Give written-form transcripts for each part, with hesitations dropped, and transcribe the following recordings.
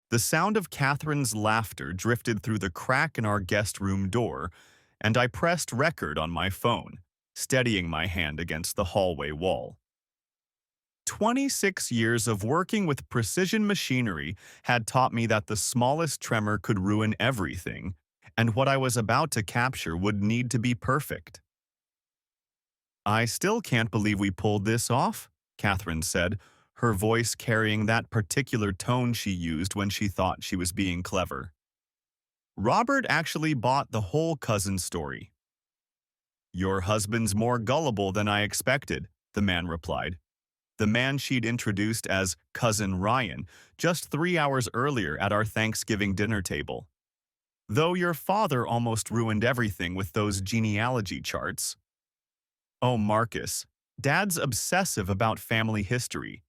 The sound of Catherine's laughter drifted through the crack in our guest room door, and I pressed record on my phone, steadying my hand against the hallway wall. 26 years of working with precision machinery had taught me that the smallest tremor could ruin everything, and what I was about to capture would need to be perfect. "I still can't believe we pulled this off," Catherine said, her voice carrying that particular tone she used when she thought she was being clever. "Robert actually bought the whole cousin story." "Your husband's more gullible than I expected," the man replied. The man she'd introduced as Cousin Ryan just 3 hours earlier at our Thanksgiving dinner table. "Though your father almost ruined everything with those genealogy charts." "Oh, Marcus, Dad's obsessive about family history,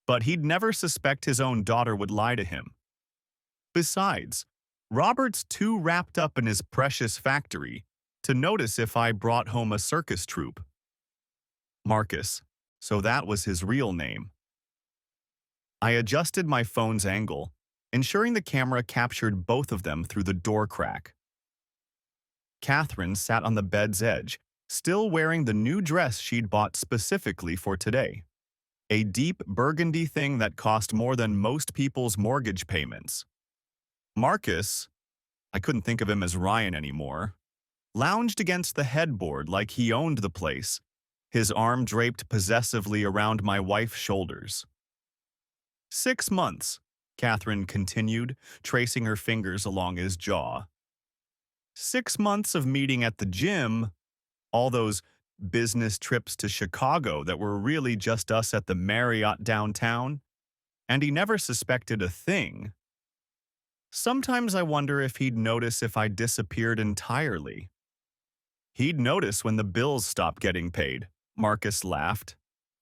but he'd never suspect his own daughter would lie to him. Besides, Robert's too wrapped up in his precious factory to notice if I brought home a circus troupe." Marcus, so that was his real name. I adjusted my phone's angle, ensuring the camera captured both of them through the door crack. Catherine sat on the bed's edge, still wearing the new dress she'd bought specifically for today. A deep burgundy thing that cost more than most people's mortgage payments. Marcus, I couldn't think of him as Ryan anymore, lounged against the headboard like he owned the place, his arm draped possessively around my wife's shoulders. 6 months, Catherine continued, tracing her fingers along his jaw. 6 months of meeting at the gym, all those business trips to Chicago that were really just us at the Marriott downtown, and he never suspected a thing. Sometimes I wonder if he'd notice if I disappeared entirely. He'd notice when the bills stopped getting paid, Marcus laughed,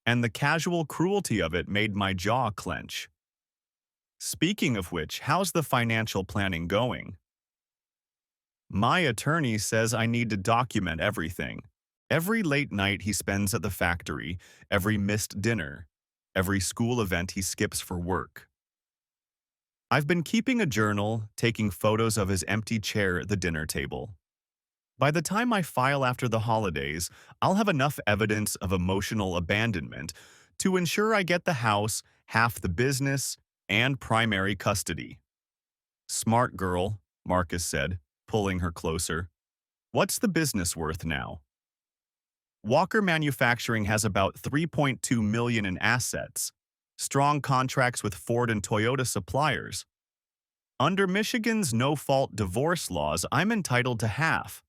and the casual cruelty of it made my jaw clench. Speaking of which, how's the financial planning going? My attorney says I need to document everything. Every late night he spends at the factory, every missed dinner, every school event he skips for work. I've been keeping a journal, taking photos of his empty chair at the dinner table. By the time I file after the holidays, I'll have enough evidence of emotional abandonment to ensure I get the house, half the business, and primary custody. Smart girl, Marcus said, pulling her closer. What's the business worth now? Walker Manufacturing has about $3.2 million in assets, strong contracts with Ford and Toyota suppliers. Under Michigan's no-fault divorce laws, I'm entitled to half.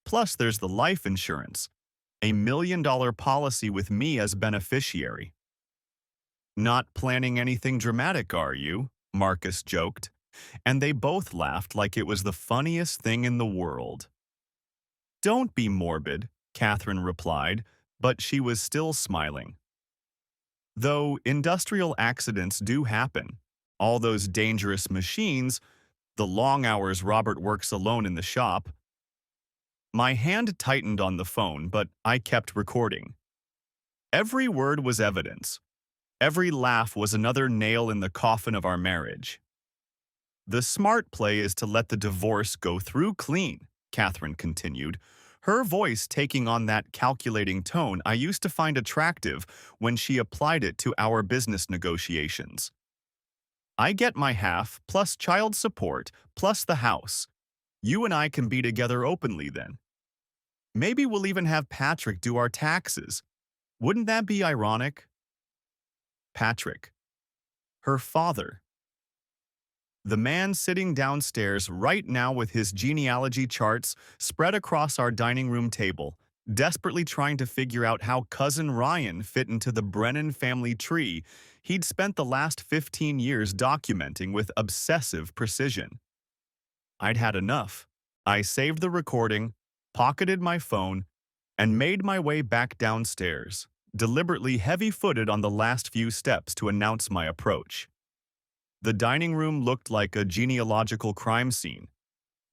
Plus, there's the life insurance, a $1 million policy with me as beneficiary. Not planning anything dramatic, are you? Marcus joked, and they both laughed like it was the funniest thing in the world. Don't be morbid, Catherine replied, but she was still smiling. Though industrial accidents do happen, all those dangerous machines, the long hours Robert works alone in the shop. My hand tightened on the phone, but I kept recording. Every word was evidence. Every laugh was another nail in the coffin of our marriage. The smart play is to let the divorce go through clean, Catherine continued, her voice taking on that calculating tone I used to find attractive when she applied it to our business negotiations. I get my half, plus child support, plus the house. You and I can be together openly then. Maybe we'll even have Patrick do our taxes. Wouldn't that be ironic? Patrick. Her father. The man sitting downstairs right now with his genealogy charts spread across our dining room table, desperately trying to figure out how Cousin Ryan fit into the Brennan family tree he'd spent the last 15 years documenting with obsessive precision. I'd had enough. I saved the recording, pocketed my phone, and made my way back downstairs, deliberately heavy-footed on the last few steps to announce my approach. The dining room looked like a genealogical crime scene.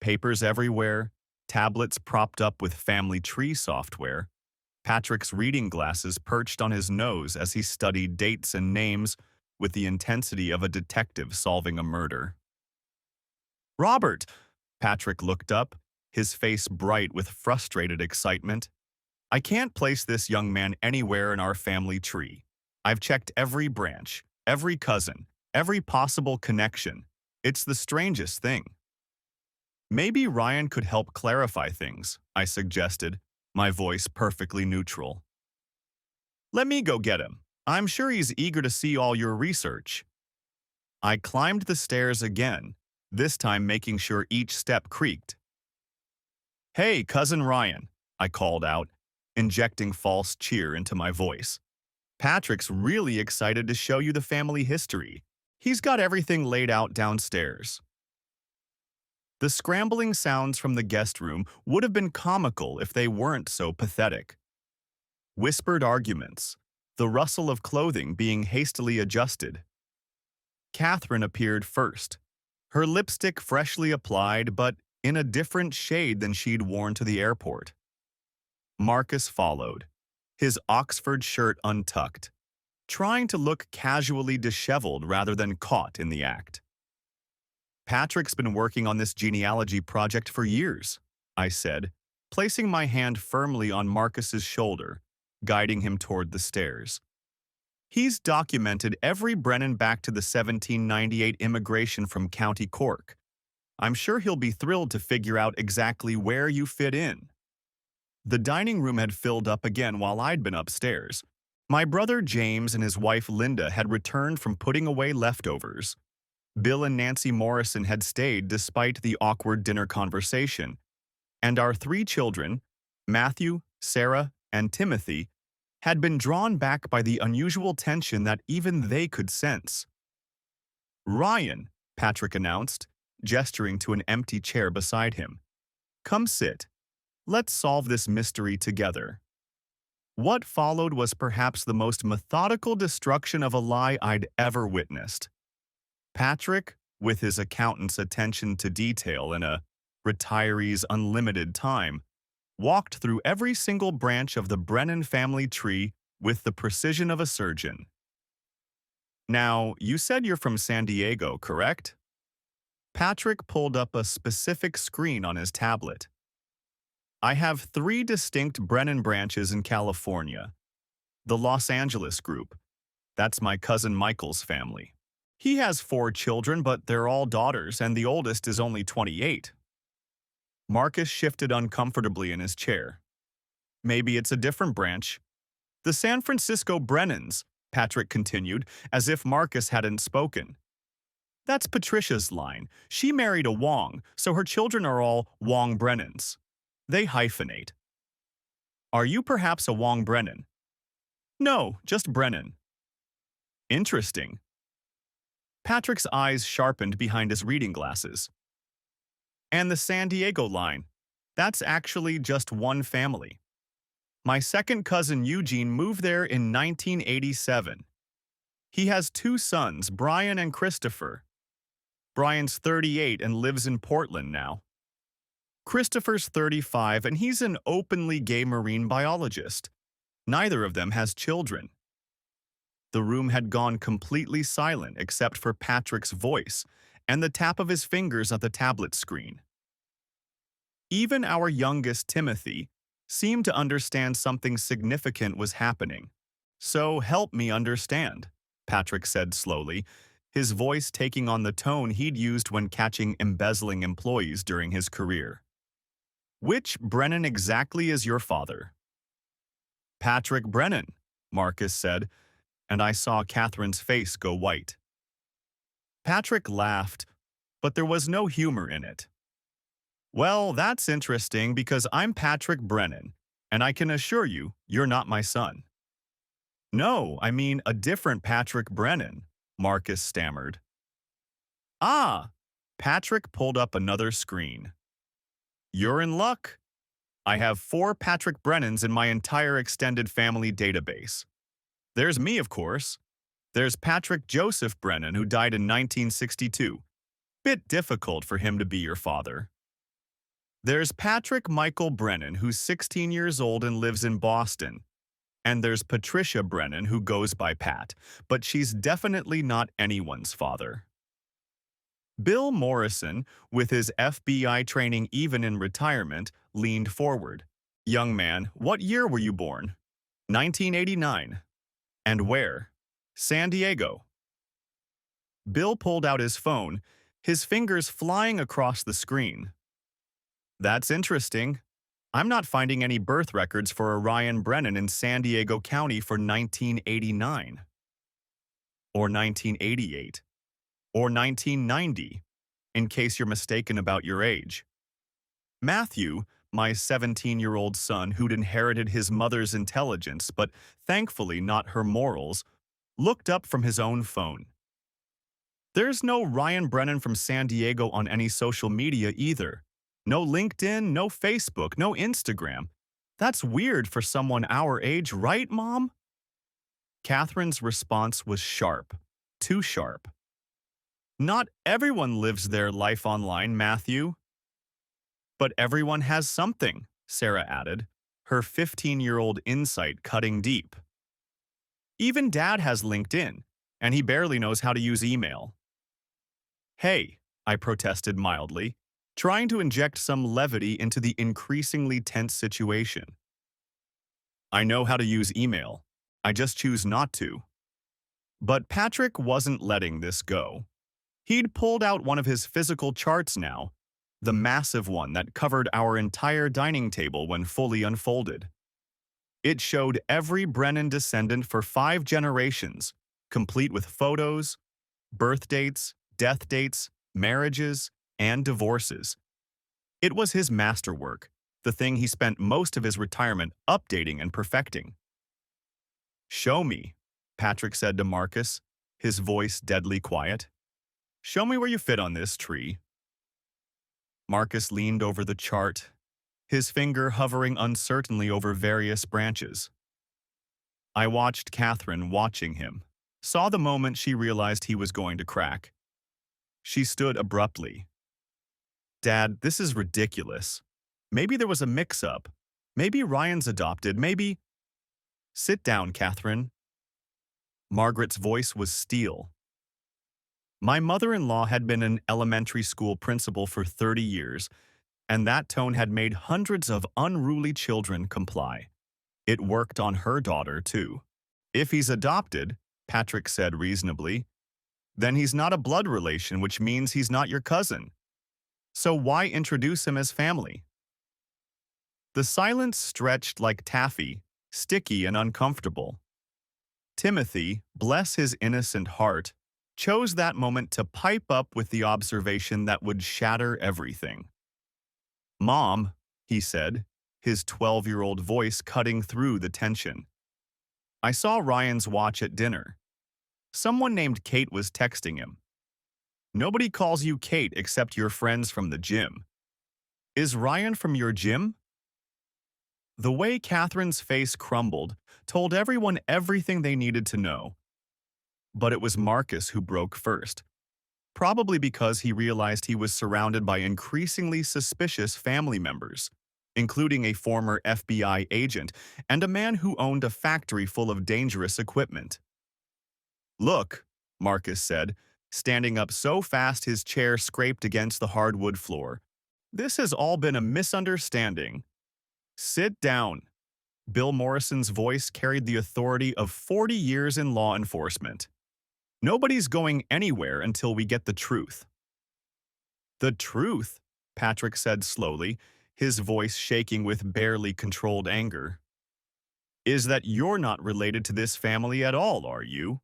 Papers everywhere, tablets propped up with family tree software, Patrick's reading glasses perched on his nose as he studied dates and names with the intensity of a detective solving a murder. Robert! Patrick looked up, his face bright with frustrated excitement. I can't place this young man anywhere in our family tree. I've checked every branch, every cousin, every possible connection. It's the strangest thing. Maybe Ryan could help clarify things, I suggested, my voice perfectly neutral. Let me go get him. I'm sure he's eager to see all your research. I climbed the stairs again, this time making sure each step creaked. Hey, Cousin Ryan, I called out, injecting false cheer into my voice. Patrick's really excited to show you the family history. He's got everything laid out downstairs. The scrambling sounds from the guest room would have been comical if they weren't so pathetic. Whispered arguments, the rustle of clothing being hastily adjusted. Catherine appeared first, her lipstick freshly applied but in a different shade than she'd worn to the airport. Marcus followed, his Oxford shirt untucked, trying to look casually disheveled rather than caught in the act. Patrick's been working on this genealogy project for years, I said, placing my hand firmly on Marcus's shoulder, guiding him toward the stairs. He's documented every Brennan back to the 1798 immigration from County Cork. I'm sure he'll be thrilled to figure out exactly where you fit in. The dining room had filled up again while I'd been upstairs. My brother James and his wife Linda had returned from putting away leftovers. Bill and Nancy Morrison had stayed despite the awkward dinner conversation. And our 3 children, Matthew, Sarah, and Timothy, had been drawn back by the unusual tension that even they could sense. Ryan, Patrick announced, gesturing to an empty chair beside him. Come sit. Let's solve this mystery together. What followed was perhaps the most methodical destruction of a lie I'd ever witnessed. Patrick, with his accountant's attention to detail and a retiree's unlimited time, walked through every single branch of the Brennan family tree with the precision of a surgeon. Now, you said you're from San Diego, correct? Patrick pulled up a specific screen on his tablet. I have 3 distinct Brennan branches in California. The Los Angeles group. That's my cousin Michael's family. He has 4 children, but they're all daughters, and the oldest is only 28. Marcus shifted uncomfortably in his chair. Maybe it's a different branch. The San Francisco Brennans, Patrick continued, as if Marcus hadn't spoken. That's Patricia's line. She married a Wong, so her children are all Wong Brennans. They hyphenate. Are you perhaps a Wong Brennan? No, just Brennan. Interesting. Patrick's eyes sharpened behind his reading glasses. And the San Diego line. That's actually just one family. My second cousin Eugene moved there in 1987. He has 2 sons, Brian and Christopher. Brian's 38 and lives in Portland now. Christopher's 35 and he's an openly gay marine biologist. Neither of them has children. The room had gone completely silent except for Patrick's voice and the tap of his fingers at the tablet screen. Even our youngest, Timothy, seemed to understand something significant was happening. So help me understand, Patrick said slowly, his voice taking on the tone he'd used when catching embezzling employees during his career. Which Brennan exactly is your father? Patrick Brennan, Marcus said, and I saw Catherine's face go white. Patrick laughed, but there was no humor in it. Well, that's interesting because I'm Patrick Brennan, and I can assure you, you're not my son. No, I mean a different Patrick Brennan, Marcus stammered. Ah, Patrick pulled up another screen. You're in luck. I have 4 Patrick Brennans in my entire extended family database. There's me, of course. There's Patrick Joseph Brennan, who died in 1962. Bit difficult for him to be your father. There's Patrick Michael Brennan, who's 16 years old and lives in Boston. And there's Patricia Brennan, who goes by Pat, but she's definitely not anyone's father. Bill Morrison, with his FBI training even in retirement, leaned forward. Young man, what year were you born? 1989. And where? San Diego. Bill pulled out his phone, his fingers flying across the screen. That's interesting. I'm not finding any birth records for Orion Brennan in San Diego County for 1989, or 1988, or 1990, in case you're mistaken about your age. Matthew, my 17-year-old son who'd inherited his mother's intelligence but thankfully not her morals, looked up from his own phone. There's no Ryan Brennan from San Diego on any social media either. No LinkedIn, no Facebook, no Instagram. That's weird for someone our age, right, Mom? Catherine's response was sharp. Too sharp. Not everyone lives their life online, Matthew. But everyone has something, Sarah added, her 15-year-old insight cutting deep. Even Dad has LinkedIn, and he barely knows how to use email. Hey, I protested mildly, trying to inject some levity into the increasingly tense situation. I know how to use email. I just choose not to. But Patrick wasn't letting this go. He'd pulled out one of his physical charts now, the massive one that covered our entire dining table when fully unfolded. It showed every Brennan descendant for 5 generations, complete with photos, birth dates, death dates, marriages, and divorces. It was his masterwork, the thing he spent most of his retirement updating and perfecting. Show me, Patrick said to Marcus, his voice deadly quiet. Show me where you fit on this tree. Marcus leaned over the chart, his finger hovering uncertainly over various branches. I watched Catherine watching him, saw the moment she realized he was going to crack. She stood abruptly. Dad, this is ridiculous. Maybe there was a mix-up. Maybe Ryan's adopted, maybe… Sit down, Catherine. Margaret's voice was steel. My mother-in-law had been an elementary school principal for 30 years, and that tone had made hundreds of unruly children comply. It worked on her daughter, too. If he's adopted, Patrick said reasonably, then he's not a blood relation, which means he's not your cousin. So why introduce him as family? The silence stretched like taffy, sticky and uncomfortable. Timothy, bless his innocent heart, chose that moment to pipe up with the observation that would shatter everything. Mom, he said, his 12-year-old voice cutting through the tension. I saw Ryan's watch at dinner. Someone named Kate was texting him. Nobody calls you Kate except your friends from the gym. Is Ryan from your gym? The way Catherine's face crumbled told everyone everything they needed to know. But it was Marcus who broke first, probably because he realized he was surrounded by increasingly suspicious family members, including a former FBI agent and a man who owned a factory full of dangerous equipment. Look, Marcus said, standing up so fast his chair scraped against the hardwood floor. This has all been a misunderstanding. Sit down. Bill Morrison's voice carried the authority of 40 years in law enforcement. Nobody's going anywhere until we get the truth. The truth, Patrick said slowly, his voice shaking with barely controlled anger, is that you're not related to this family at all, are you?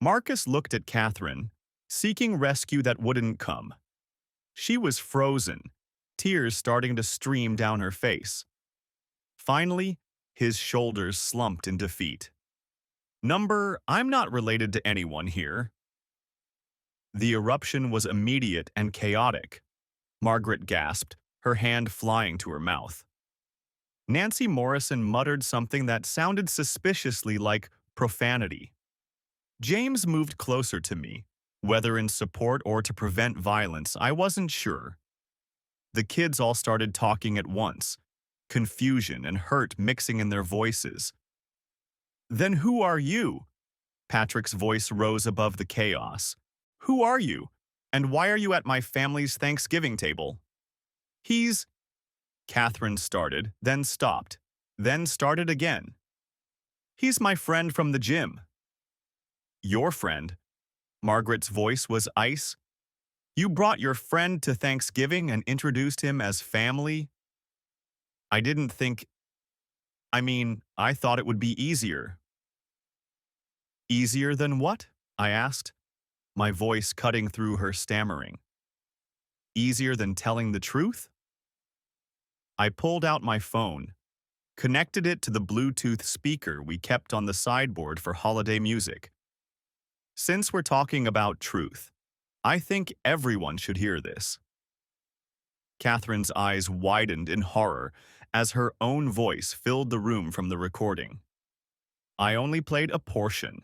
Marcus looked at Catherine, seeking rescue that wouldn't come. She was frozen, tears starting to stream down her face. Finally, his shoulders slumped in defeat. I'm not related to anyone here. The eruption was immediate and chaotic. Margaret gasped, her hand flying to her mouth. Nancy Morrison muttered something that sounded suspiciously like profanity. James moved closer to me. Whether in support or to prevent violence, I wasn't sure. The kids all started talking at once, confusion and hurt mixing in their voices. Then who are you? Patrick's voice rose above the chaos. Who are you? And why are you at my family's Thanksgiving table? He's, Catherine started, then stopped, then started again. He's my friend from the gym. Your friend? Margaret's voice was ice. You brought your friend to Thanksgiving and introduced him as family? I didn't think, I thought it would be easier. Easier than what? I asked, my voice cutting through her stammering. Easier than telling the truth? I pulled out my phone, connected it to the Bluetooth speaker we kept on the sideboard for holiday music. Since we're talking about truth, I think everyone should hear this. Catherine's eyes widened in horror as her own voice filled the room from the recording. I only played a portion,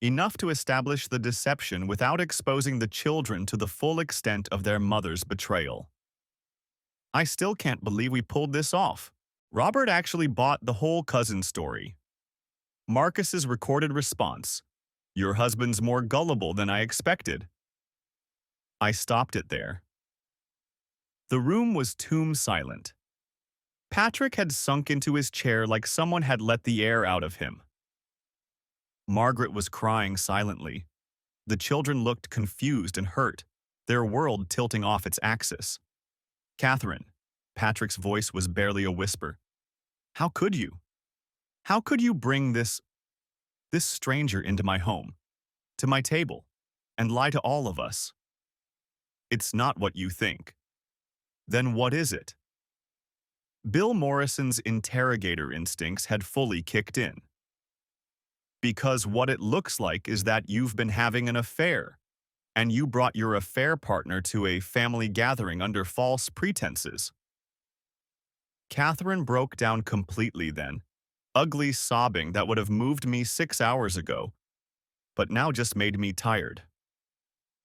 enough to establish the deception without exposing the children to the full extent of their mother's betrayal. I still can't believe we pulled this off. Robert actually bought the whole cousin story. Marcus's recorded response, "Your husband's more gullible than I expected." I stopped it there. The room was tomb silent. Patrick had sunk into his chair like someone had let the air out of him. Margaret was crying silently. The children looked confused and hurt, their world tilting off its axis. Catherine, Patrick's voice was barely a whisper. How could you? How could you bring this stranger into my home, to my table, and lie to all of us? It's not what you think. Then what is it? Bill Morrison's interrogator instincts had fully kicked in. Because what it looks like is that you've been having an affair, and you brought your affair partner to a family gathering under false pretenses. Catherine broke down completely then, ugly sobbing that would have moved me 6 hours ago, but now just made me tired.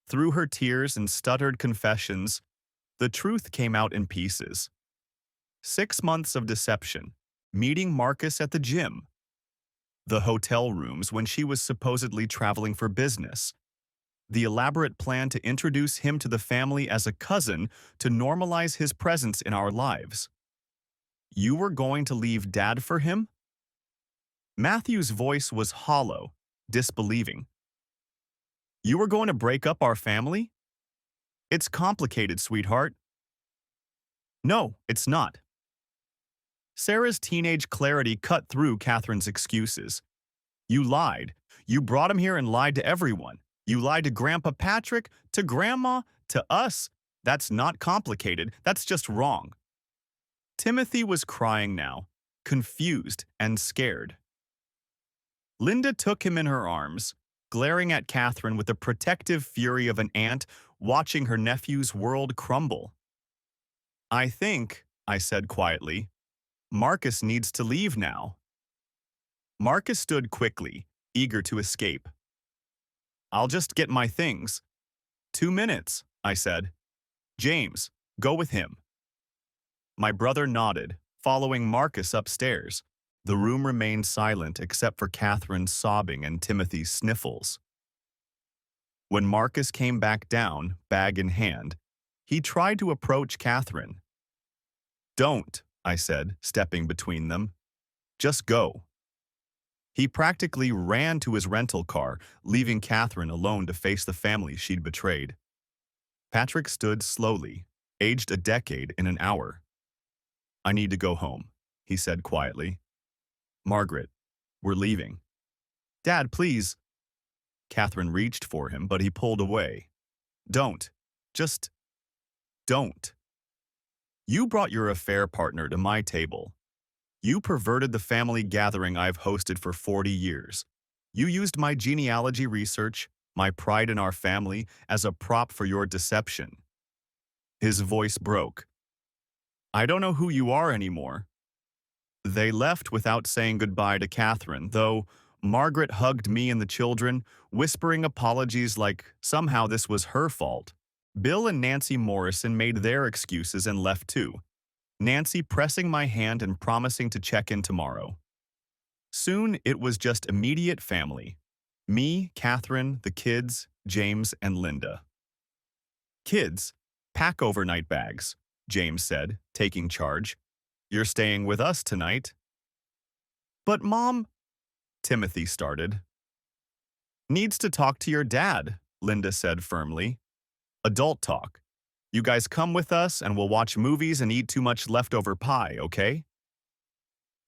Through her tears and stuttered confessions, the truth came out in pieces. 6 months of deception, meeting Marcus at the gym, the hotel rooms when she was supposedly traveling for business, the elaborate plan to introduce him to the family as a cousin to normalize his presence in our lives. You were going to leave Dad for him? Matthew's voice was hollow, disbelieving. You were going to break up our family? It's complicated, sweetheart. No, it's not. Sarah's teenage clarity cut through Catherine's excuses. You lied. You brought him here and lied to everyone. You lied to Grandpa Patrick, to Grandma, to us. That's not complicated. That's just wrong. Timothy was crying now, confused and scared. Linda took him in her arms, glaring at Catherine with the protective fury of an aunt watching her nephew's world crumble. I think, I said quietly, Marcus needs to leave now. Marcus stood quickly, eager to escape. I'll just get my things. 2 minutes, I said. James, go with him. My brother nodded, following Marcus upstairs. The room remained silent except for Catherine's sobbing and Timothy's sniffles. When Marcus came back down, bag in hand, he tried to approach Catherine. Don't, I said, stepping between them. Just go. He practically ran to his rental car, leaving Catherine alone to face the family she'd betrayed. Patrick stood slowly, aged a decade in an hour. I need to go home, he said quietly. Margaret, we're leaving. Dad, please. Catherine reached for him, but he pulled away. Don't. Just don't. You brought your affair partner to my table. You perverted the family gathering I've hosted for 40 years. You used my genealogy research, my pride in our family, as a prop for your deception. His voice broke. I don't know who you are anymore. They left without saying goodbye to Catherine, though Margaret hugged me and the children, whispering apologies like somehow this was her fault. Bill and Nancy Morrison made their excuses and left too, Nancy pressing my hand and promising to check in tomorrow. Soon it was just immediate family. Me, Catherine, the kids, James, and Linda. Kids, pack overnight bags, James said, taking charge. You're staying with us tonight. But Mom, Timothy started. Needs to talk to your dad, Linda said firmly. Adult talk. You guys come with us and we'll watch movies and eat too much leftover pie, okay?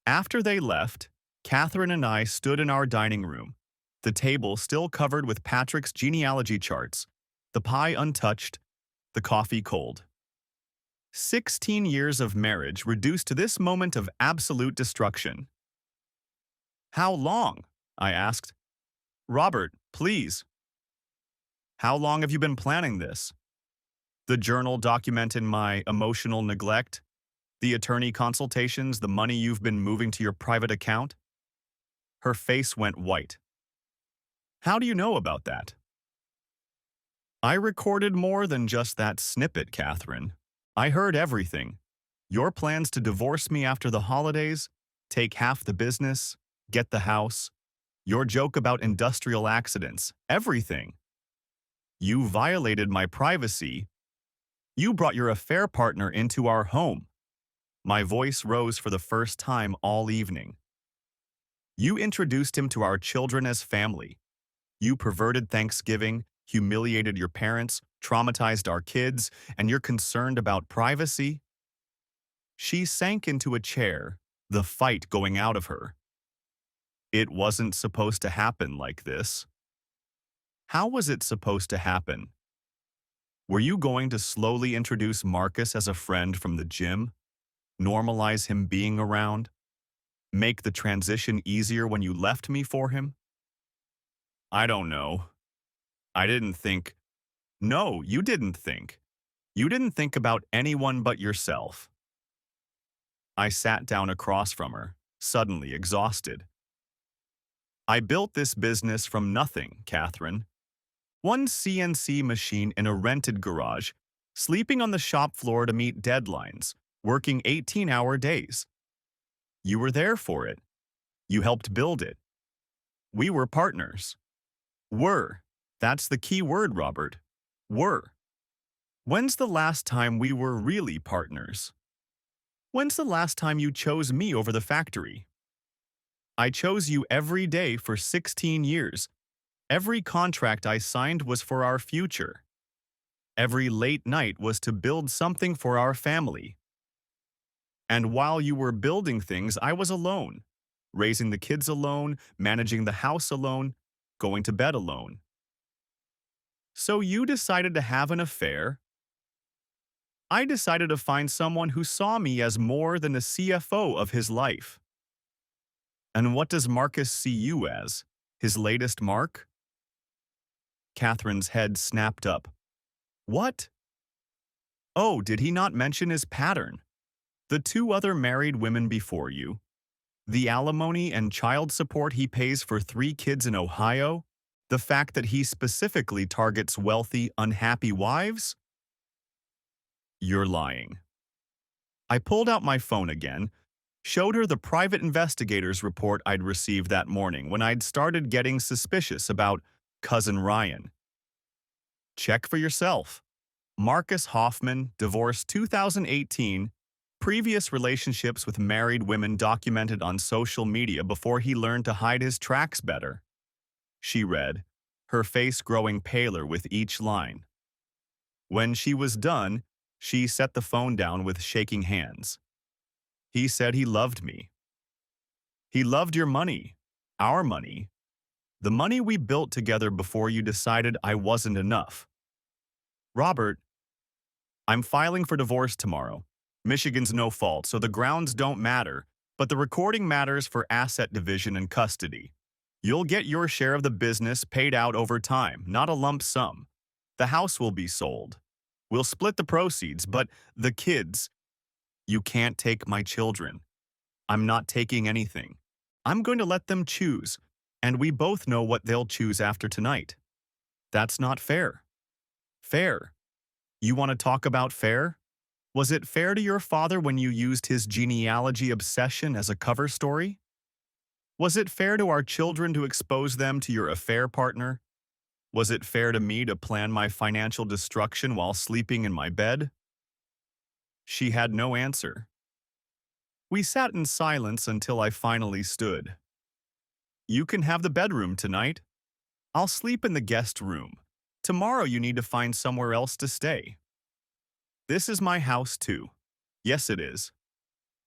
After they left, Catherine and I stood in our dining room, the table still covered with Patrick's genealogy charts, the pie untouched, the coffee cold. 16 years of marriage reduced to this moment of absolute destruction. How long? I asked. Robert, please. How long have you been planning this? The journal documenting my emotional neglect, the attorney consultations, the money you've been moving to your private account? Her face went white. How do you know about that? I recorded more than just that snippet, Catherine. I heard everything. Your plans to divorce me after the holidays, take half the business, get the house, your joke about industrial accidents, everything. You violated my privacy. You brought your affair partner into our home. My voice rose for the first time all evening. You introduced him to our children as family. You perverted Thanksgiving, humiliated your parents, traumatized our kids, and you're concerned about privacy? She sank into a chair, the fight going out of her. It wasn't supposed to happen like this. How was it supposed to happen? Were you going to slowly introduce Marcus as a friend from the gym? Normalize him being around? Make the transition easier when you left me for him? I don't know. I didn't think. No, you didn't think. You didn't think about anyone but yourself. I sat down across from her, suddenly exhausted. I built this business from nothing, Catherine. One CNC machine in a rented garage, sleeping on the shop floor to meet deadlines, working 18-hour days. You were there for it. You helped build it. We were partners. Were. That's the key word, Robert. Were. When's the last time we were really partners? When's the last time you chose me over the factory? I chose you every day for 16 years. Every contract I signed was for our future. Every late night was to build something for our family. And while you were building things, I was alone, raising the kids alone, managing the house alone, going to bed alone. So you decided to have an affair. I decided to find someone who saw me as more than the CFO of his life. And what does Marcus see you as? His latest mark? Catherine's head snapped up. What? Oh, did he not mention his pattern? The two other married women before you? The alimony and child support he pays for 3 kids in Ohio? The fact that he specifically targets wealthy, unhappy wives? You're lying. I pulled out my phone again, showed her the private investigator's report I'd received that morning when I'd started getting suspicious about Cousin Ryan. Check for yourself. Marcus Hoffman, divorced 2018, previous relationships with married women documented on social media before he learned to hide his tracks better. She read, her face growing paler with each line. When she was done, she set the phone down with shaking hands. He said he loved me. He loved your money, our money, the money we built together before you decided I wasn't enough. Robert, I'm filing for divorce tomorrow. Michigan's no fault, so the grounds don't matter, but the recording matters for asset division and custody. You'll get your share of the business paid out over time, not a lump sum. The house will be sold. We'll split the proceeds, but the kids, you can't take my children. I'm not taking anything. I'm going to let them choose, and we both know what they'll choose after tonight. That's not fair. Fair. You want to talk about fair? Was it fair to your father when you used his genealogy obsession as a cover story? Was it fair to our children to expose them to your affair partner? Was it fair to me to plan my financial destruction while sleeping in my bed? She had no answer. We sat in silence until I finally stood. You can have the bedroom tonight. I'll sleep in the guest room. Tomorrow you need to find somewhere else to stay. This is my house too. Yes, it is.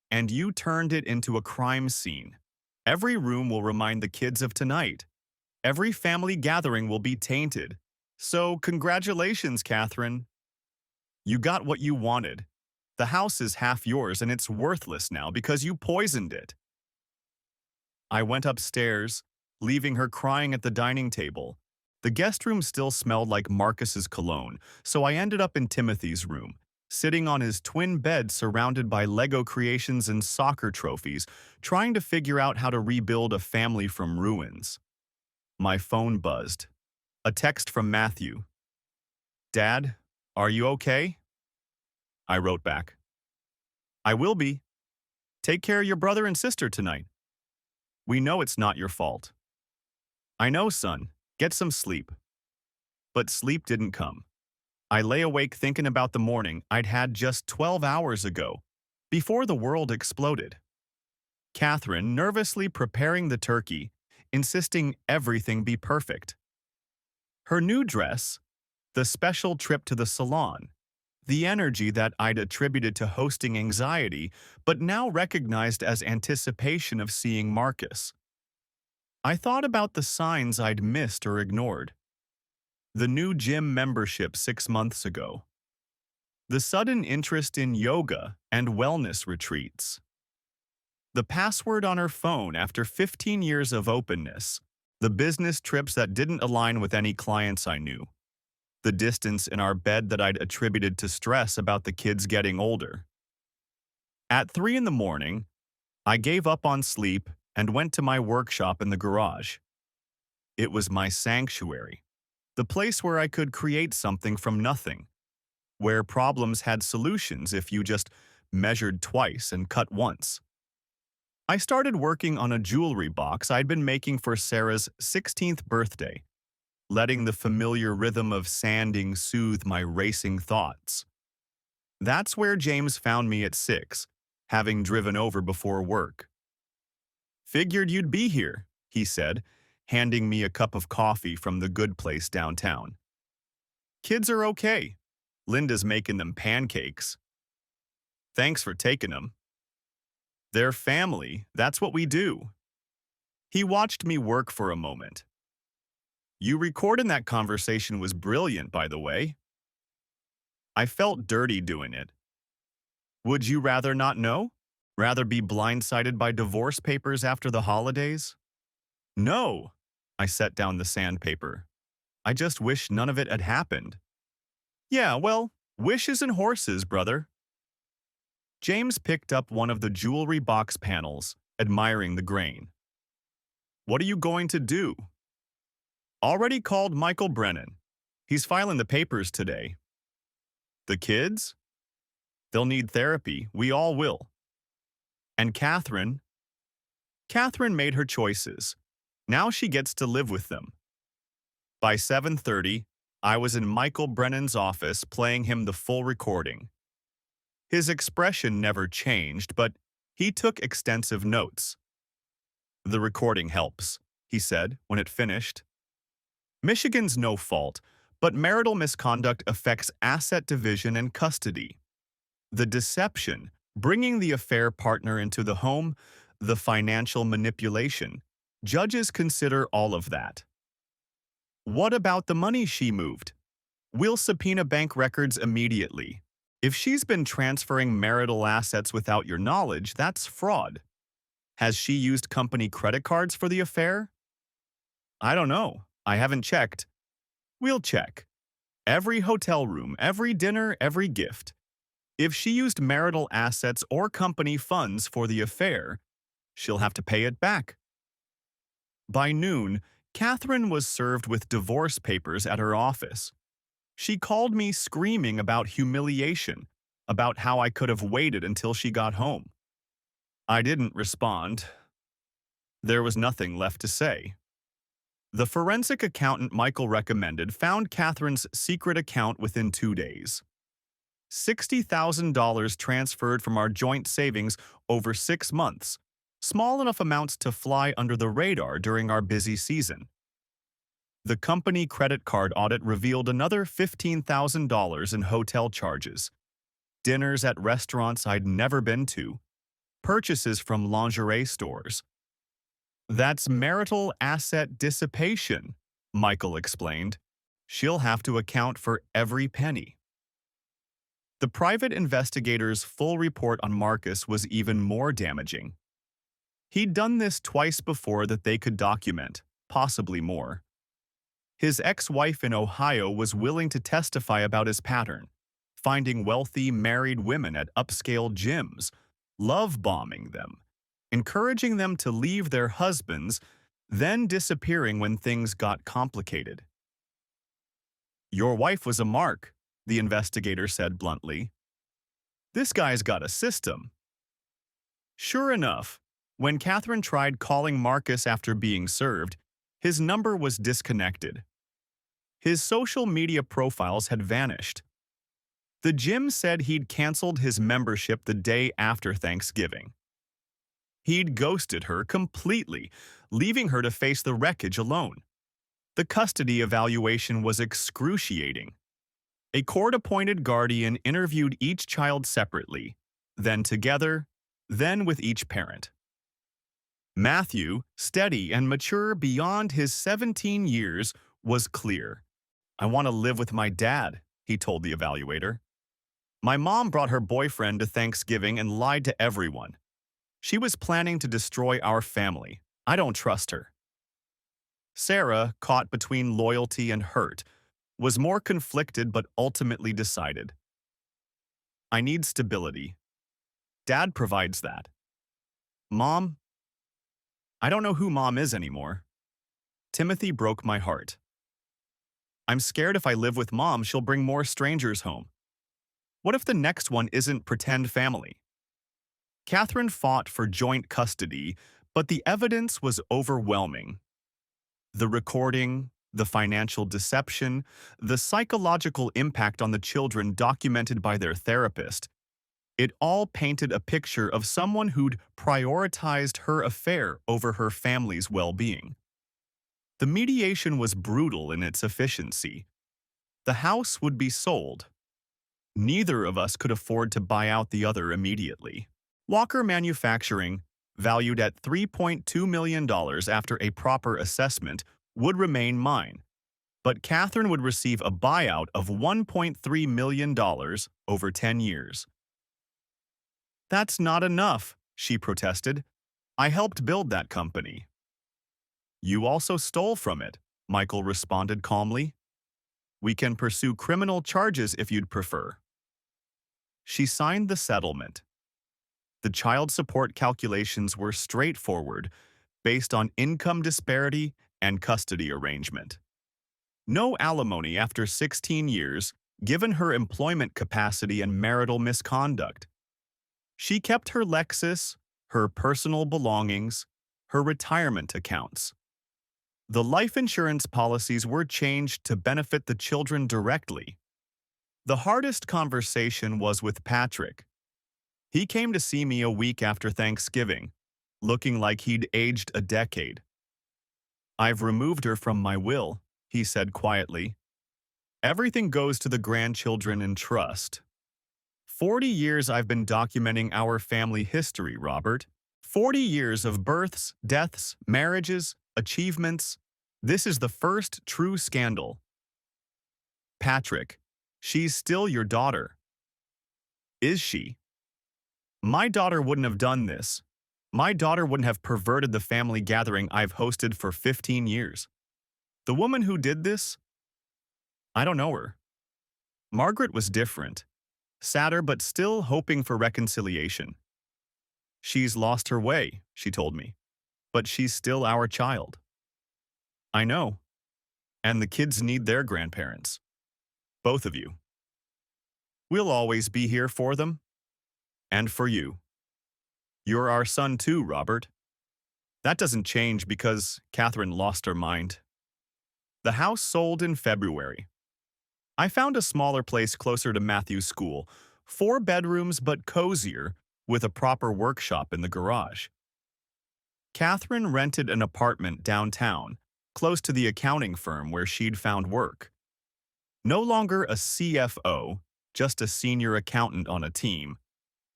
And you turned it into a crime scene. Every room will remind the kids of tonight. Every family gathering will be tainted. So congratulations, Catherine. You got what you wanted. The house is half yours and it's worthless now because you poisoned it. I went upstairs, leaving her crying at the dining table. The guest room still smelled like Marcus's cologne, so I ended up in Timothy's room, sitting on his twin bed surrounded by Lego creations and soccer trophies, trying to figure out how to rebuild a family from ruins. My phone buzzed. A text from Matthew. Dad, are you okay? I wrote back. I will be. Take care of your brother and sister tonight. We know it's not your fault. I know, son. Get some sleep. But sleep didn't come. I lay awake thinking about the morning I'd had just 12 hours ago, before the world exploded. Catherine nervously preparing the turkey, insisting everything be perfect. Her new dress, the special trip to the salon, the energy that I'd attributed to hosting anxiety, but now recognized as anticipation of seeing Marcus. I thought about the signs I'd missed or ignored. The new gym membership 6 months ago. The sudden interest in yoga and wellness retreats. The password on her phone after 15 years of openness. The business trips that didn't align with any clients I knew. The distance in our bed that I'd attributed to stress about the kids getting older. At 3 in the morning, I gave up on sleep and went to my workshop in the garage. It was my sanctuary, the place where I could create something from nothing, where problems had solutions if you just measured twice and cut once. I started working on a jewelry box I'd been making for Sarah's 16th birthday, letting the familiar rhythm of sanding soothe my racing thoughts. That's where James found me at 6, having driven over before work. Figured you'd be here, he said, handing me a cup of coffee from the good place downtown. Kids are okay. Linda's making them pancakes. Thanks for taking them. They're family, that's what we do. He watched me work for a moment. You recording that conversation was brilliant, by the way. I felt dirty doing it. Would you rather not know? Rather be blindsided by divorce papers after the holidays? No, I set down the sandpaper. I just wish none of it had happened. Yeah, well, wishes and horses, brother. James picked up one of the jewelry box panels, admiring the grain. What are you going to do? Already called Michael Brennan. He's filing the papers today. The kids? They'll need therapy. We all will. And Catherine? Catherine made her choices. Now she gets to live with them. By 7:30, I was in Michael Brennan's office playing him the full recording. His expression never changed, but he took extensive notes. The recording helps, he said when it finished. Michigan's no fault, but marital misconduct affects asset division and custody. The deception, bringing the affair partner into the home, the financial manipulation. Judges consider all of that. What about the money she moved? We'll subpoena bank records immediately. If she's been transferring marital assets without your knowledge, that's fraud. Has she used company credit cards for the affair? I don't know. I haven't checked. We'll check. Every hotel room, every dinner, every gift. If she used marital assets or company funds for the affair, she'll have to pay it back. By noon, Catherine was served with divorce papers at her office. She called me screaming about humiliation, about how I could have waited until she got home. I didn't respond. There was nothing left to say. The forensic accountant Michael recommended found Catherine's secret account within 2 days. $60,000 transferred from our joint savings over 6 months, small enough amounts to fly under the radar during our busy season. The company credit card audit revealed another $15,000 in hotel charges, dinners at restaurants I'd never been to, purchases from lingerie stores. That's marital asset dissipation, Michael explained. She'll have to account for every penny. The private investigator's full report on Marcus was even more damaging. He'd done this twice before that they could document, possibly more. His ex-wife in Ohio was willing to testify about his pattern, finding wealthy married women at upscale gyms, love-bombing them, encouraging them to leave their husbands, then disappearing when things got complicated. "Your wife was a mark," the investigator said bluntly. "This guy's got a system." Sure enough, when Catherine tried calling Marcus after being served, his number was disconnected. His social media profiles had vanished. The gym said he'd canceled his membership the day after Thanksgiving. He'd ghosted her completely, leaving her to face the wreckage alone. The custody evaluation was excruciating. A court-appointed guardian interviewed each child separately, then together, then with each parent. Matthew, steady and mature beyond his 17 years, was clear. "I want to live with my dad," he told the evaluator. "My mom brought her boyfriend to Thanksgiving and lied to everyone. She was planning to destroy our family. I don't trust her." Sarah, caught between loyalty and hurt, was more conflicted but ultimately decided. "I need stability. Dad provides that. Mom? I don't know who Mom is anymore. Timothy broke my heart. I'm scared if I live with Mom, she'll bring more strangers home. What if the next one isn't pretend family?" Catherine fought for joint custody, but the evidence was overwhelming. The recording, the financial deception, the psychological impact on the children documented by their therapist, it all painted a picture of someone who'd prioritized her affair over her family's well-being. The mediation was brutal in its efficiency. The house would be sold. Neither of us could afford to buy out the other immediately. Walker Manufacturing, valued at $3.2 million after a proper assessment, would remain mine, but Catherine would receive a buyout of $1.3 million over 10 years. "That's not enough," she protested. "I helped build that company." "You also stole from it," Michael responded calmly. "We can pursue criminal charges if you'd prefer." She signed the settlement. The child support calculations were straightforward, based on income disparity and custody arrangement. No alimony after 16 years, given her employment capacity and marital misconduct. She kept her Lexus, her personal belongings, her retirement accounts. The life insurance policies were changed to benefit the children directly. The hardest conversation was with Patrick. He came to see me a week after Thanksgiving, looking like he'd aged a decade. "I've removed her from my will," he said quietly. "Everything goes to the grandchildren in trust. 40 years I've been documenting our family history, Robert. 40 years of births, deaths, marriages, achievements. This is the first true scandal." "Patrick, she's still your daughter." "Is she?" "My daughter wouldn't have done this. My daughter wouldn't have perverted the family gathering I've hosted for 15 years. The woman who did this? I don't know her. Margaret was different. Sadder but still hoping for reconciliation. She's lost her way," she told me. "But she's still our child." "I know. And the kids need their grandparents. Both of you. We'll always be here for them. And for you. You're our son too, Robert. That doesn't change because Catherine lost her mind." The house sold in February. I found a smaller place closer to Matthew's school, 4 bedrooms but cozier, with a proper workshop in the garage. Catherine rented an apartment downtown, close to the accounting firm where she'd found work. No longer a CFO, just a senior accountant on a team.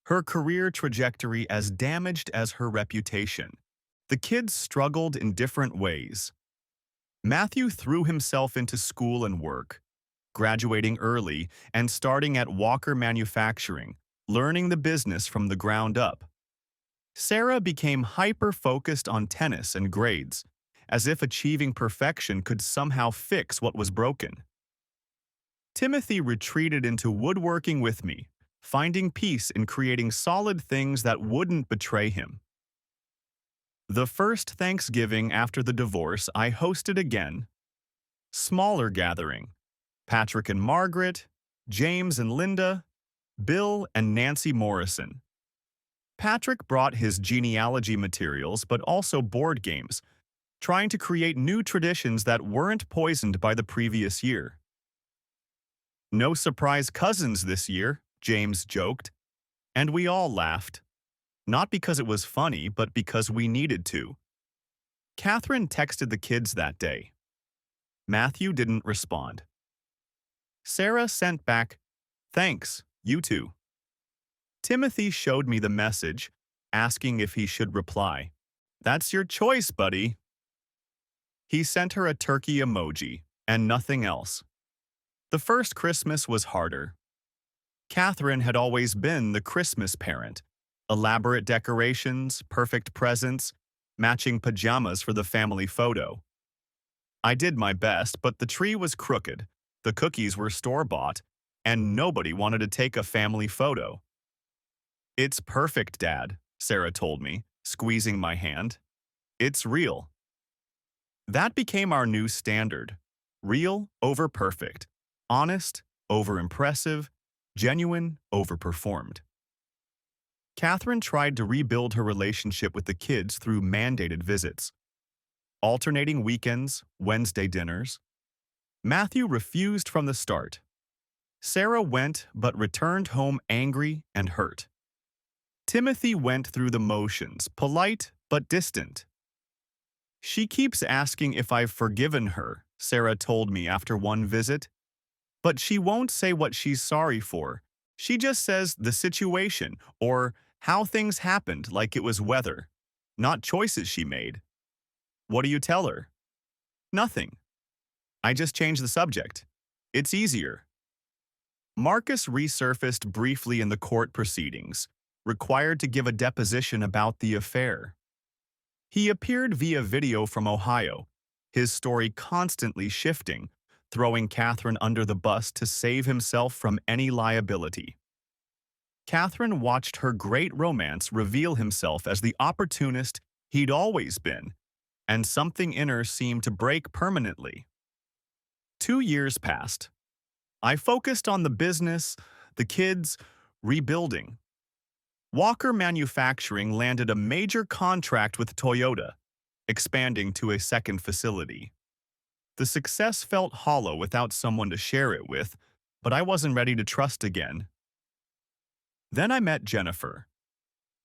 Her career trajectory as damaged as her reputation. The kids struggled in different ways. Matthew threw himself into school and work, graduating early and starting at Walker Manufacturing, learning the business from the ground up. Sarah became hyper-focused on tennis and grades, as if achieving perfection could somehow fix what was broken. Timothy retreated into woodworking with me, finding peace in creating solid things that wouldn't betray him. The first Thanksgiving after the divorce, I hosted again. Smaller gathering. Patrick and Margaret, James and Linda, Bill and Nancy Morrison. Patrick brought his genealogy materials but also board games, trying to create new traditions that weren't poisoned by the previous year. No surprise cousins this year, James joked, and we all laughed. Not because it was funny, but because we needed to. Catherine texted the kids that day. Matthew didn't respond. Sarah sent back, "Thanks, you too." Timothy showed me the message, asking if he should reply. "That's your choice, buddy." He sent her a turkey emoji, and nothing else. The first Christmas was harder. Catherine had always been the Christmas parent. Elaborate decorations, perfect presents, matching pajamas for the family photo. I did my best, but the tree was crooked, the cookies were store-bought, and nobody wanted to take a family photo. "It's perfect, Dad," Sarah told me, squeezing my hand. "It's real." That became our new standard. Real over perfect. Honest over impressive. Genuine over performed. Catherine tried to rebuild her relationship with the kids through mandated visits. Alternating weekends, Wednesday dinners. Matthew refused from the start. Sarah went but returned home angry and hurt. Timothy went through the motions, polite but distant. "She keeps asking if I've forgiven her," Sarah told me after one visit. "But she won't say what she's sorry for. She just says the situation or how things happened like it was weather, not choices she made." "What do you tell her?" "Nothing. I just change the subject. It's easier." Marcus resurfaced briefly in the court proceedings, required to give a deposition about the affair. He appeared via video from Ohio, his story constantly shifting, throwing Catherine under the bus to save himself from any liability. Catherine watched her great romance reveal himself as the opportunist he'd always been, and something in her seemed to break permanently. 2 years passed. I focused on the business, the kids, rebuilding. Walker Manufacturing landed a major contract with Toyota, expanding to a second facility. The success felt hollow without someone to share it with, but I wasn't ready to trust again. Then I met Jennifer.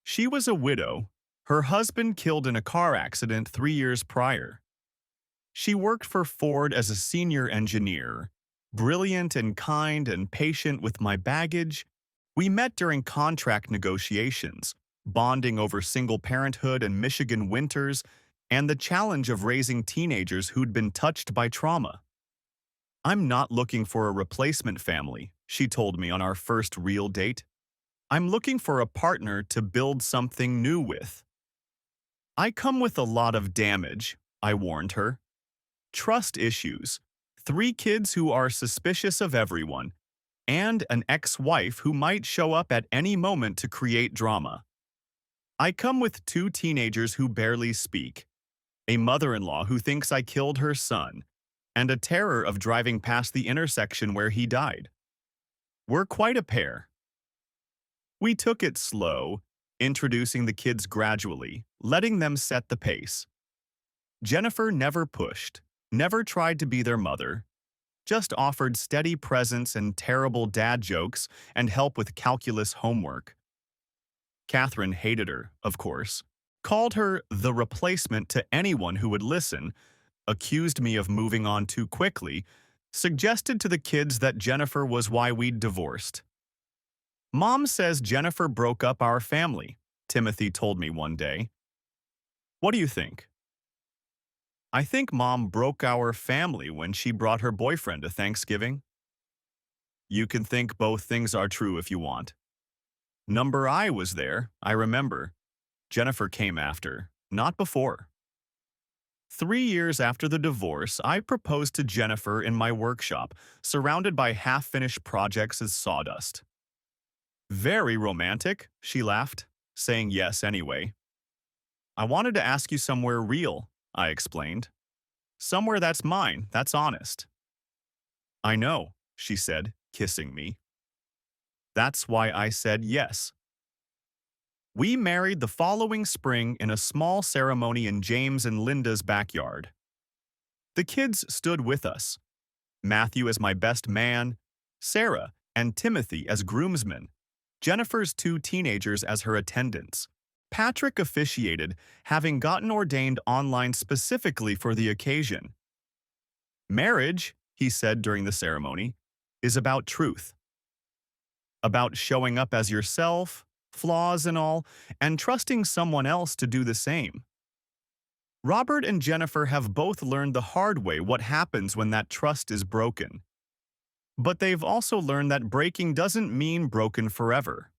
She was a widow, her husband killed in a car accident 3 years prior. She worked for Ford as a senior engineer, brilliant and kind and patient with my baggage. We met during contract negotiations, bonding over single parenthood and Michigan winters, and the challenge of raising teenagers who'd been touched by trauma. "I'm not looking for a replacement family," she told me on our first real date. "I'm looking for a partner to build something new with." "I come with a lot of damage," I warned her. "Trust issues, 3 kids who are suspicious of everyone, and an ex-wife who might show up at any moment to create drama. I come with 2 teenagers who barely speak, a mother-in-law who thinks I killed her son, and a terror of driving past the intersection where he died. We're quite a pair." We took it slow, introducing the kids gradually, letting them set the pace. Jennifer never pushed, never tried to be their mother, just offered steady presence and terrible dad jokes and help with calculus homework. Catherine hated her, of course, called her the replacement to anyone who would listen, accused me of moving on too quickly, suggested to the kids that Jennifer was why we'd divorced. Mom says Jennifer broke up our family, Timothy told me one day. What do you think? I think Mom broke our family when she brought her boyfriend to Thanksgiving. You can think both things are true if you want. Number I was there, I remember. Jennifer came after, not before. 3 years after the divorce, I proposed to Jennifer in my workshop, surrounded by half-finished projects as sawdust. Very romantic, she laughed, saying yes anyway. I wanted to ask you somewhere real, I explained. Somewhere that's mine, that's honest. I know, she said, kissing me. That's why I said yes. We married the following spring in a small ceremony in James and Linda's backyard. The kids stood with us, Matthew as my best man, Sarah and Timothy as groomsmen, Jennifer's 2 teenagers as her attendants. Patrick officiated, having gotten ordained online specifically for the occasion. Marriage, he said during the ceremony, is about truth. About showing up as yourself, flaws and all, and trusting someone else to do the same. Robert and Jennifer have both learned the hard way what happens when that trust is broken. But they've also learned that breaking doesn't mean broken forever.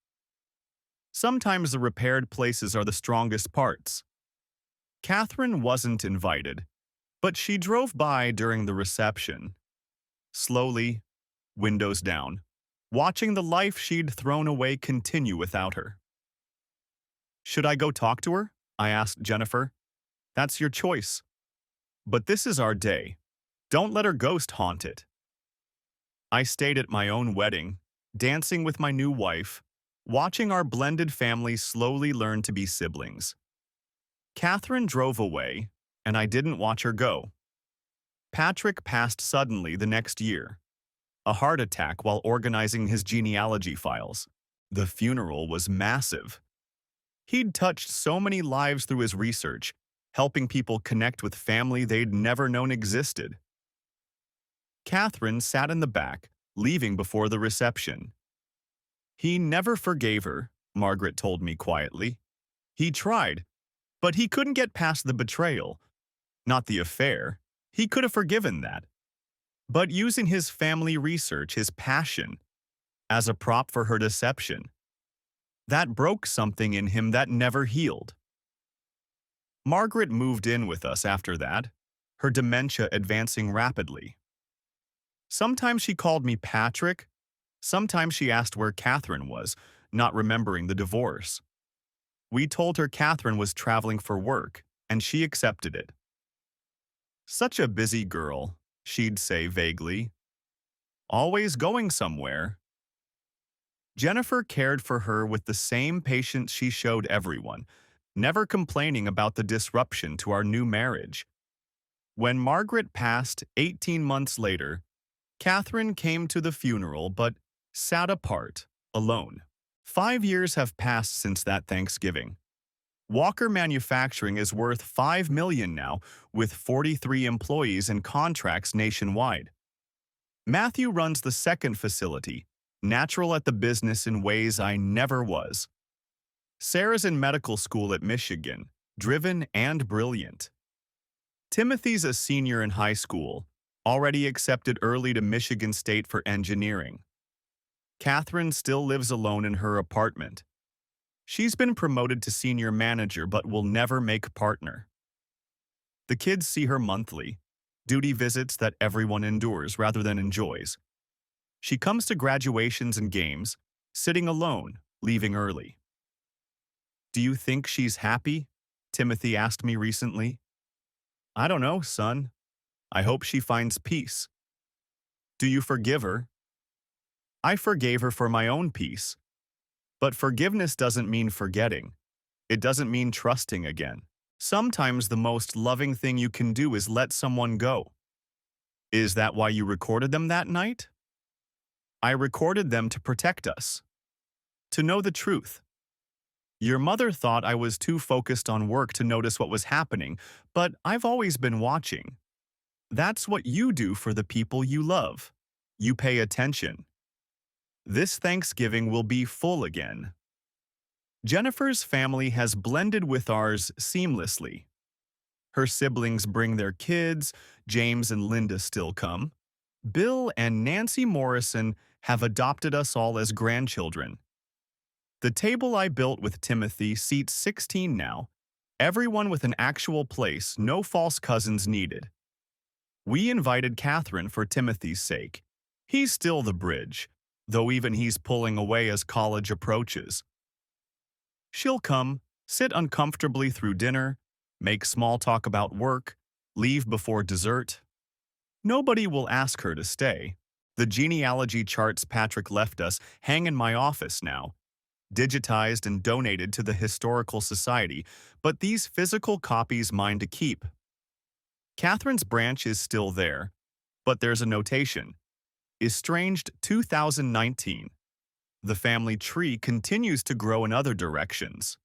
Sometimes the repaired places are the strongest parts. Catherine wasn't invited, but she drove by during the reception. Slowly, windows down, watching the life she'd thrown away continue without her. Should I go talk to her? I asked Jennifer. That's your choice. But this is our day. Don't let her ghost haunt it. I stayed at my own wedding, dancing with my new wife, watching our blended family slowly learn to be siblings. Catherine drove away, and I didn't watch her go. Patrick passed suddenly the next year, a heart attack while organizing his genealogy files. The funeral was massive. He'd touched so many lives through his research, helping people connect with family they'd never known existed. Catherine sat in the back, leaving before the reception. He never forgave her, Margaret told me quietly. He tried, but he couldn't get past the betrayal. Not the affair. He could have forgiven that. But using his family research, his passion, as a prop for her deception. That broke something in him that never healed. Margaret moved in with us after that, her dementia advancing rapidly. Sometimes she called me Patrick, sometimes she asked where Catherine was, not remembering the divorce. We told her Catherine was traveling for work, and she accepted it. Such a busy girl, she'd say vaguely. Always going somewhere. Jennifer cared for her with the same patience she showed everyone, never complaining about the disruption to our new marriage. When Margaret passed 18 months later, Catherine came to the funeral but sat apart, alone. 5 years have passed since that Thanksgiving. Walker Manufacturing is worth $5 million now, with 43 employees and contracts nationwide. Matthew runs the second facility, natural at the business in ways I never was. Sarah's in medical school at Michigan, driven and brilliant. Timothy's a senior in high school, already accepted early to Michigan State for engineering. Catherine still lives alone in her apartment. She's been promoted to senior manager but will never make partner. The kids see her monthly, duty visits that everyone endures rather than enjoys. She comes to graduations and games, sitting alone, leaving early. Do you think she's happy? Timothy asked me recently. I don't know, son. I hope she finds peace. Do you forgive her? I forgave her for my own peace. But forgiveness doesn't mean forgetting. It doesn't mean trusting again. Sometimes the most loving thing you can do is let someone go. Is that why you recorded them that night? I recorded them to protect us, to know the truth. Your mother thought I was too focused on work to notice what was happening, but I've always been watching. That's what you do for the people you love. You pay attention. This Thanksgiving will be full again. Jennifer's family has blended with ours seamlessly. Her siblings bring their kids, James and Linda still come. Bill and Nancy Morrison have adopted us all as grandchildren. The table I built with Timothy seats 16 now, everyone with an actual place, no false cousins needed. We invited Catherine for Timothy's sake. He's still the bridge, though even he's pulling away as college approaches. She'll come, sit uncomfortably through dinner, make small talk about work, leave before dessert. Nobody will ask her to stay. The genealogy charts Patrick left us hang in my office now, digitized and donated to the Historical Society, but these physical copies mine to keep. Catherine's branch is still there, but there's a notation. Estranged 2019. The family tree continues to grow in other directions.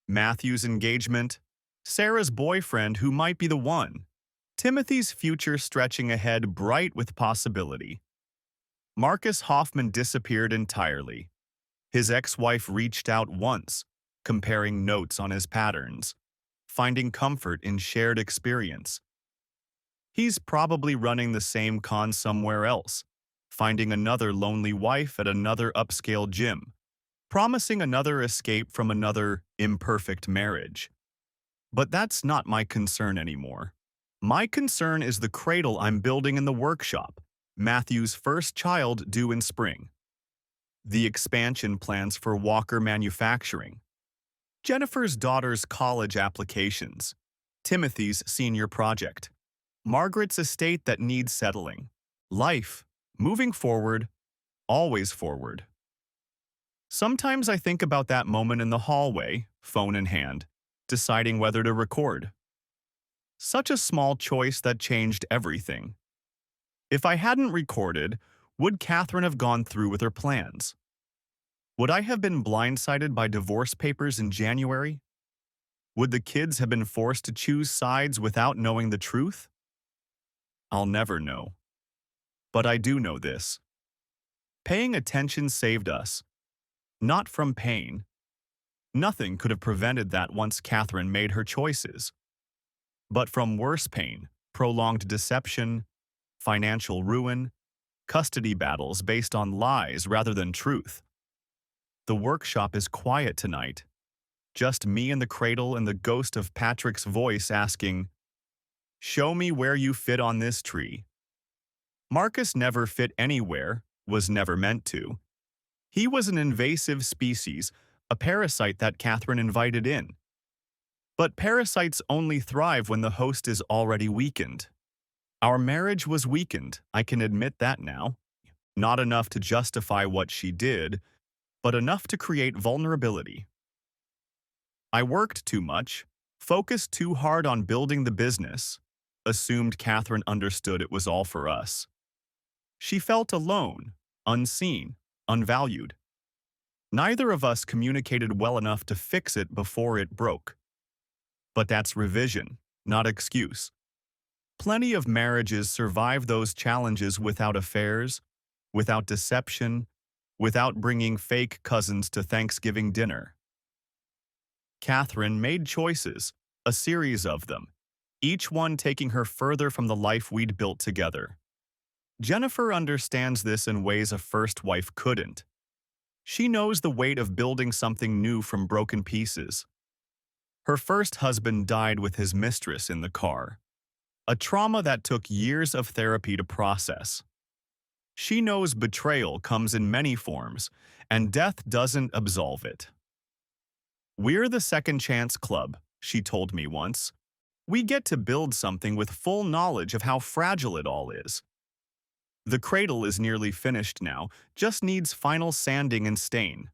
Matthew's engagement, Sarah's boyfriend who might be the one, Timothy's future stretching ahead bright with possibility. Marcus Hoffman disappeared entirely. His ex-wife reached out once, comparing notes on his patterns, finding comfort in shared experience. He's probably running the same con somewhere else, finding another lonely wife at another upscale gym, promising another escape from another imperfect marriage. But that's not my concern anymore. My concern is the cradle I'm building in the workshop, Matthew's first child due in spring. The expansion plans for Walker Manufacturing, Jennifer's daughter's college applications, Timothy's senior project, Margaret's estate that needs settling. Life, moving forward, always forward. Sometimes I think about that moment in the hallway, phone in hand, deciding whether to record. Such a small choice that changed everything. If I hadn't recorded, would Catherine have gone through with her plans? Would I have been blindsided by divorce papers in January? Would the kids have been forced to choose sides without knowing the truth? I'll never know. But I do know this. Paying attention saved us. Not from pain. Nothing could have prevented that once Catherine made her choices. But from worse pain, prolonged deception, financial ruin, custody battles based on lies rather than truth. The workshop is quiet tonight. Just me in the cradle and the ghost of Patrick's voice asking, "Show me where you fit on this tree." Marcus never fit anywhere, was never meant to. He was an invasive species, a parasite that Catherine invited in. But parasites only thrive when the host is already weakened. Our marriage was weakened, I can admit that now. Not enough to justify what she did, but enough to create vulnerability. I worked too much, focused too hard on building the business, assumed Catherine understood it was all for us. She felt alone, unseen, unvalued. Neither of us communicated well enough to fix it before it broke. But that's revision, not excuse. Plenty of marriages survive those challenges without affairs, without deception, without bringing fake cousins to Thanksgiving dinner. Catherine made choices, a series of them, each one taking her further from the life we'd built together. Jennifer understands this in ways a first wife couldn't. She knows the weight of building something new from broken pieces. Her first husband died with his mistress in the car, a trauma that took years of therapy to process. She knows betrayal comes in many forms, and death doesn't absolve it. "We're the Second Chance Club," she told me once. "We get to build something with full knowledge of how fragile it all is." The cradle is nearly finished now, just needs final sanding and stain.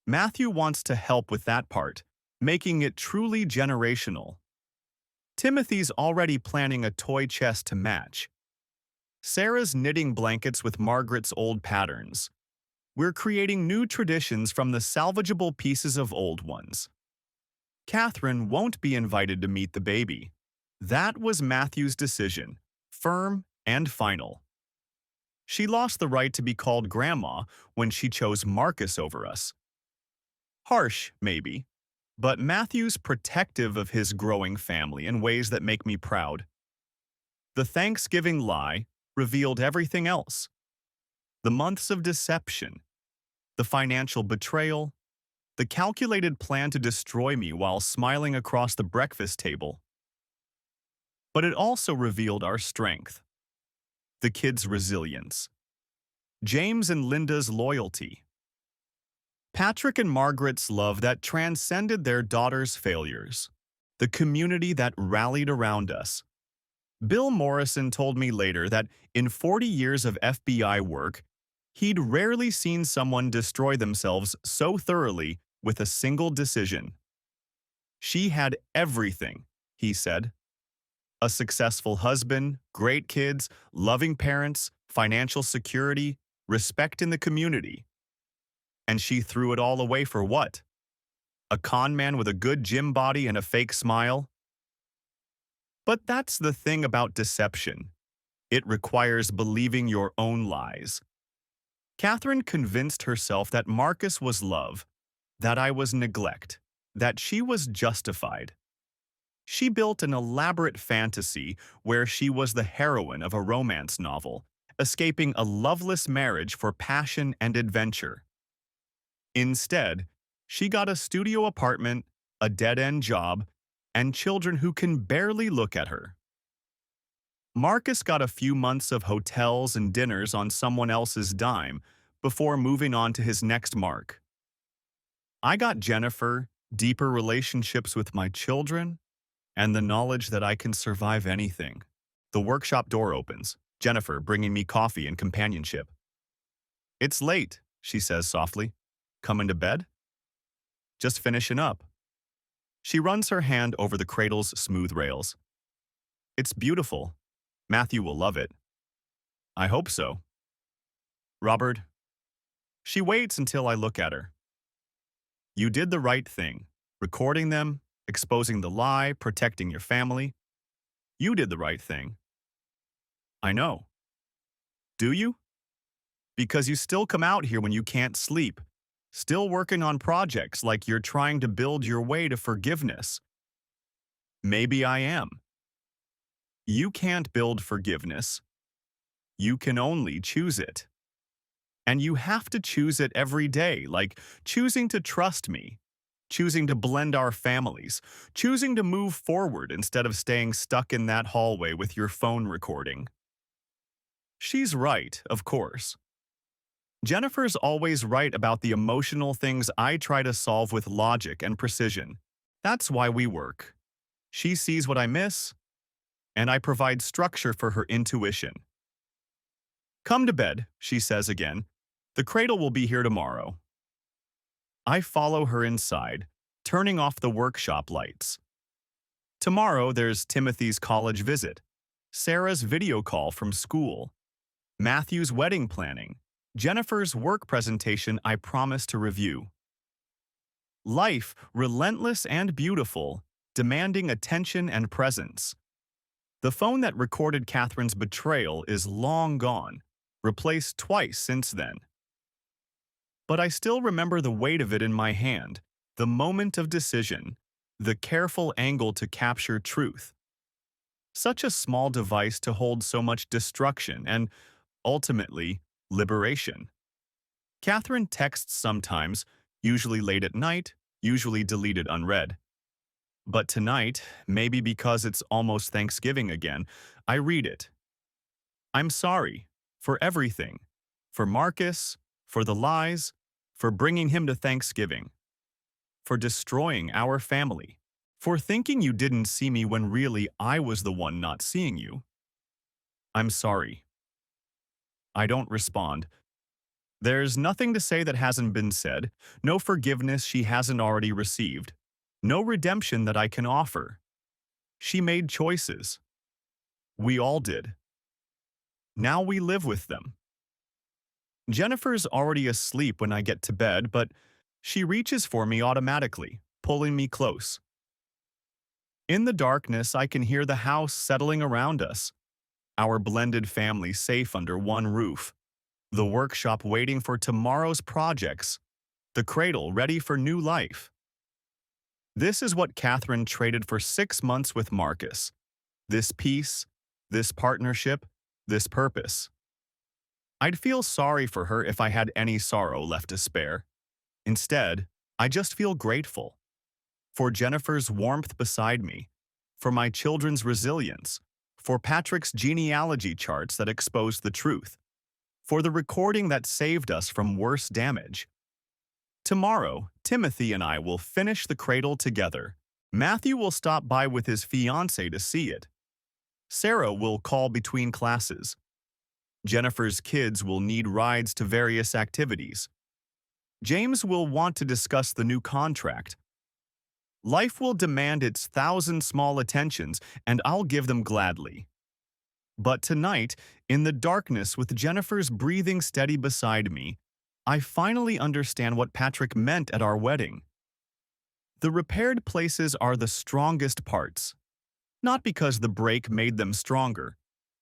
Matthew wants to help with that part, making it truly generational. Timothy's already planning a toy chest to match. Sarah's knitting blankets with Margaret's old patterns. We're creating new traditions from the salvageable pieces of old ones. Catherine won't be invited to meet the baby. That was Matthew's decision, firm and final. She lost the right to be called Grandma when she chose Marcus over us. Harsh, maybe, but Matthew's protective of his growing family in ways that make me proud. The Thanksgiving lie revealed everything else. The months of deception, the financial betrayal, the calculated plan to destroy me while smiling across the breakfast table. But it also revealed our strength, the kids' resilience, James and Linda's loyalty, Patrick and Margaret's love that transcended their daughter's failures, the community that rallied around us. Bill Morrison told me later that in 40 years of FBI work, he'd rarely seen someone destroy themselves so thoroughly with a single decision. She had everything, he said. A successful husband, great kids, loving parents, financial security, respect in the community. And she threw it all away for what? A con man with a good gym body and a fake smile? But that's the thing about deception. It requires believing your own lies. Catherine convinced herself that Marcus was love, that I was neglect, that she was justified. She built an elaborate fantasy where she was the heroine of a romance novel, escaping a loveless marriage for passion and adventure. Instead, she got a studio apartment, a dead-end job, and children who can barely look at her. Marcus got a few months of hotels and dinners on someone else's dime before moving on to his next mark. I got Jennifer, deeper relationships with my children, and the knowledge that I can survive anything. The workshop door opens, Jennifer bringing me coffee and companionship. "It's late," she says softly. "Coming to bed?" "Just finishing up." She runs her hand over the cradle's smooth rails. "It's beautiful. Matthew will love it." "I hope so." "Robert." She waits until I look at her. "You did the right thing, recording them, exposing the lie, protecting your family. You did the right thing." "I know." "Do you?" "Because you still come out here when you can't sleep, still working on projects like you're trying to build your way to forgiveness." "Maybe I am." "You can't build forgiveness. You can only choose it. And you have to choose it every day, like choosing to trust me, choosing to blend our families, choosing to move forward instead of staying stuck in that hallway with your phone recording." She's right, of course. Jennifer's always right about the emotional things I try to solve with logic and precision. That's why we work. She sees what I miss, and I provide structure for her intuition. "Come to bed," she says again. "The cradle will be here tomorrow." I follow her inside, turning off the workshop lights. Tomorrow there's Timothy's college visit, Sarah's video call from school, Matthew's wedding planning, Jennifer's work presentation I promised to review. Life, relentless and beautiful, demanding attention and presence. The phone that recorded Catherine's betrayal is long gone, replaced twice since then. But I still remember the weight of it in my hand, the moment of decision, the careful angle to capture truth. Such a small device to hold so much destruction and, ultimately, liberation. Catherine texts sometimes, usually late at night, usually deleted unread. But tonight, maybe because it's almost Thanksgiving again, I read it. "I'm sorry for everything, for Marcus, for the lies, for bringing him to Thanksgiving, for destroying our family, for thinking you didn't see me when really I was the one not seeing you. I'm sorry." I don't respond. There's nothing to say that hasn't been said, no forgiveness she hasn't already received, no redemption that I can offer. She made choices. We all did. Now we live with them. Jennifer's already asleep when I get to bed, but she reaches for me automatically, pulling me close. In the darkness, I can hear the house settling around us, our blended family safe under one roof, the workshop waiting for tomorrow's projects, the cradle ready for new life. This is what Catherine traded for 6 months with Marcus. This peace, this partnership, this purpose. I'd feel sorry for her if I had any sorrow left to spare. Instead, I just feel grateful. For Jennifer's warmth beside me, for my children's resilience, for Patrick's genealogy charts that exposed the truth, for the recording that saved us from worse damage. Tomorrow, Timothy and I will finish the cradle together. Matthew will stop by with his fiancée to see it. Sarah will call between classes. Jennifer's kids will need rides to various activities. James will want to discuss the new contract. Life will demand its 1,000 small attentions, and I'll give them gladly. But tonight, in the darkness with Jennifer's breathing steady beside me, I finally understand what Patrick meant at our wedding. The repaired places are the strongest parts, not because the break made them stronger,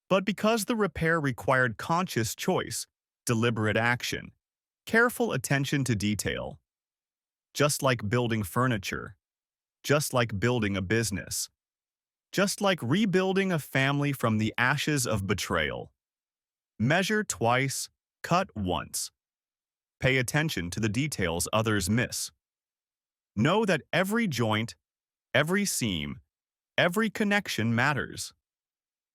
but because the repair required conscious choice, deliberate action, careful attention to detail. Just like building furniture, just like building a business, just like rebuilding a family from the ashes of betrayal. Measure twice, cut once. Pay attention to the details others miss. Know that every joint, every seam, every connection matters.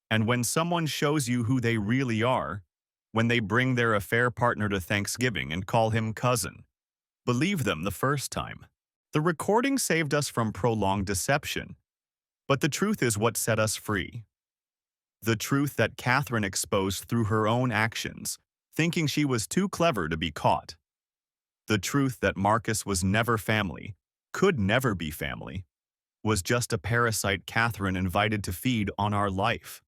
And when someone shows you who they really are, when they bring their affair partner to Thanksgiving and call him cousin, believe them the first time. The recording saved us from prolonged deception, but the truth is what set us free. The truth that Catherine exposed through her own actions, thinking she was too clever to be caught. The truth that Marcus was never family, could never be family, was just a parasite Catherine invited to feed on our life.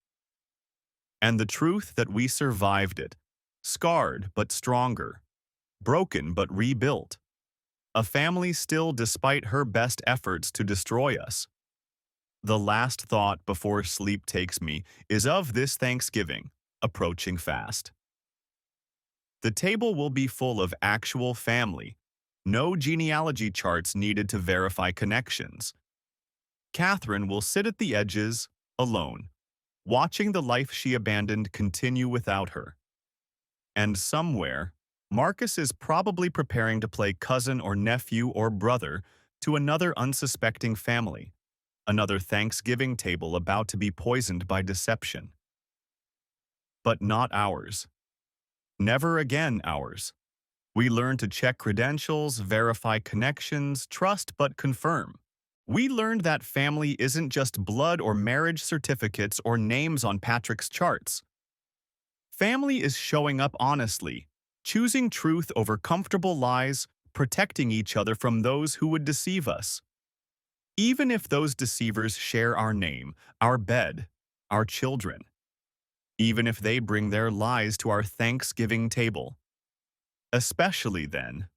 And the truth that we survived it, scarred but stronger, broken but rebuilt. A family still despite her best efforts to destroy us. The last thought before sleep takes me is of this Thanksgiving, approaching fast. The table will be full of actual family, no genealogy charts needed to verify connections. Catherine will sit at the edges, alone, watching the life she abandoned continue without her. And somewhere, Marcus is probably preparing to play cousin or nephew or brother to another unsuspecting family, another Thanksgiving table about to be poisoned by deception. But not ours. Never again ours. We learn to check credentials, verify connections, trust but confirm. We learned that family isn't just blood or marriage certificates or names on Patrick's charts. Family is showing up honestly, choosing truth over comfortable lies, protecting each other from those who would deceive us. Even if those deceivers share our name, our bed, our children. Even if they bring their lies to our Thanksgiving table. Especially then,